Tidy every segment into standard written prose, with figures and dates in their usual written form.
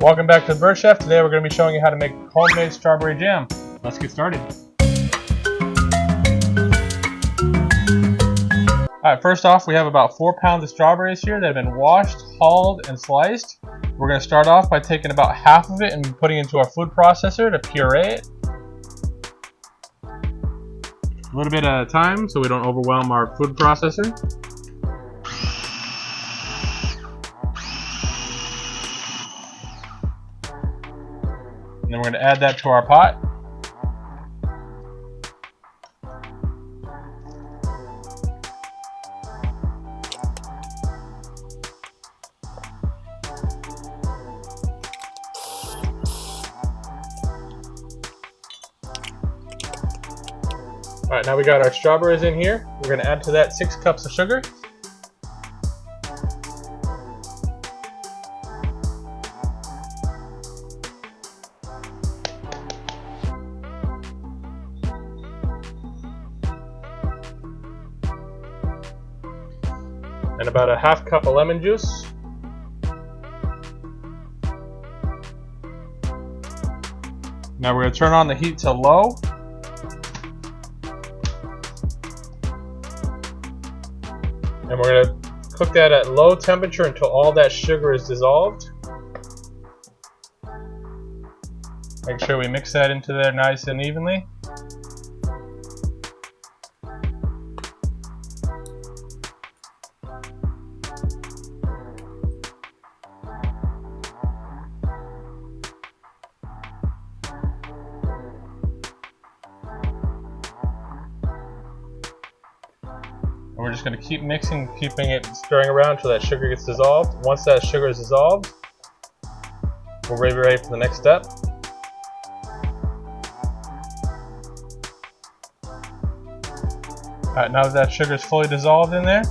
Welcome back to the Bird Chef. Today we're going to be showing you how to make homemade strawberry jam. Let's get started. Alright, first off we have about 4 pounds of strawberries here that have been washed, hulled, and sliced. We're going to start off by taking about half of it and putting it into our food processor to puree it. A little bit at a time so we don't overwhelm our food processor. And then we're going to add that to our pot. Alright, now we got our strawberries in here. We're going to add to that 6 cups of sugar. And about a half cup of lemon juice. Now we're going to turn on the heat to low. And we're going to cook that at low temperature until all that sugar is dissolved. Make sure we mix that into there nice and evenly. And we're just going to keep mixing, keeping it stirring around until that sugar gets dissolved. Once that sugar is dissolved, we're ready for the next step. Alright, now that sugar is fully dissolved in there,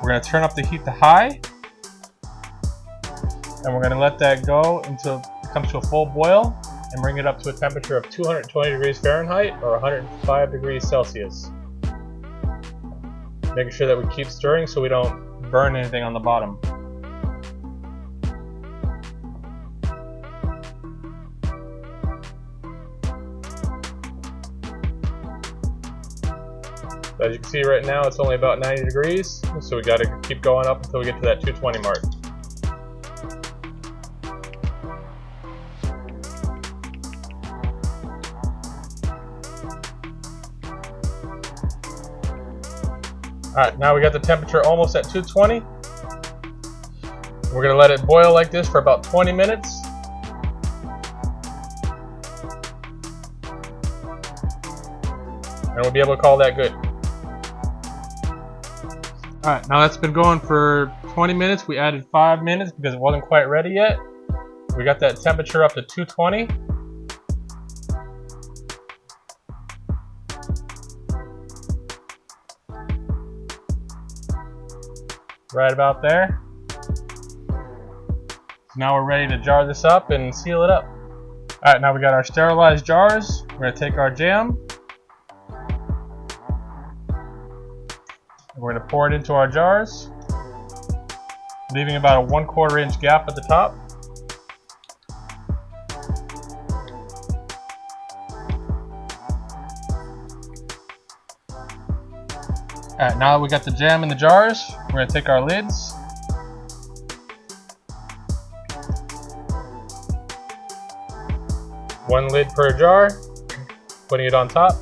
we're going to turn up the heat to high. And we're going to let that go until it comes to a full boil and bring it up to a temperature of 220 degrees Fahrenheit or 105 degrees Celsius. Making sure that we keep stirring so we don't burn anything on the bottom. As you can see right now, it's only about 90 degrees, so we got to keep going up until we get to that 220 mark. Alright, now we got the temperature almost at 220. We're going to let it boil like this for about 20 minutes. And we'll be able to call that good. Alright, now that's been going for 20 minutes. We added 5 minutes because it wasn't quite ready yet. We got that temperature up to 220. Right about there. So now we're ready to jar this up and seal it up. Alright, now we got our sterilized jars. We're going to take our jam. We're going to pour it into our jars, leaving about a 1/4 inch gap at the top. Alright, now that we got the jam in the jars, we're going to take our lids. One lid per jar, putting it on top.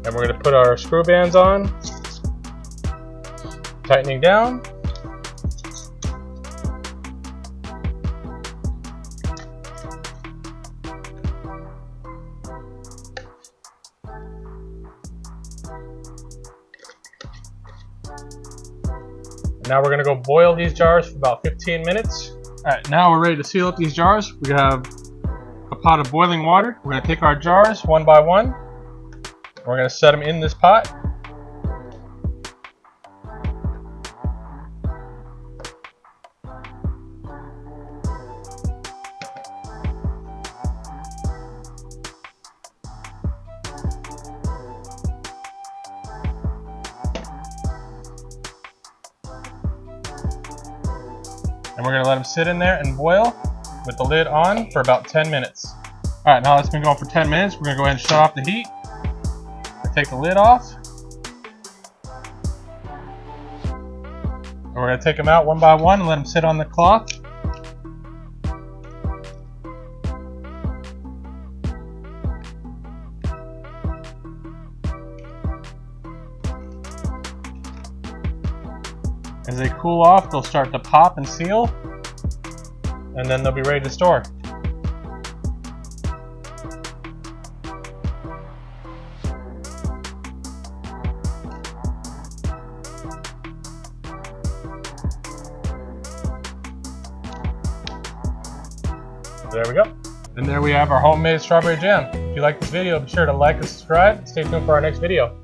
And we're going to put our screw bands on. Tightening down. Now we're going to go boil these jars for about 15 minutes. Alright, now we're ready to seal up these jars. We have a pot of boiling water. We're going to take our jars one by one. We're going to set them in this pot. And we're going to let them sit in there and boil with the lid on for about 10 minutes. Alright, now it's been going for 10 minutes. We're going to go ahead and shut off the heat. Take the lid off. And we're going to take them out one by one and let them sit on the cloth. As they cool off, they'll start to pop and seal, and then they'll be ready to store. There we go. And there we have our homemade strawberry jam. If you like this video, be sure to like and subscribe. Stay tuned for our next video.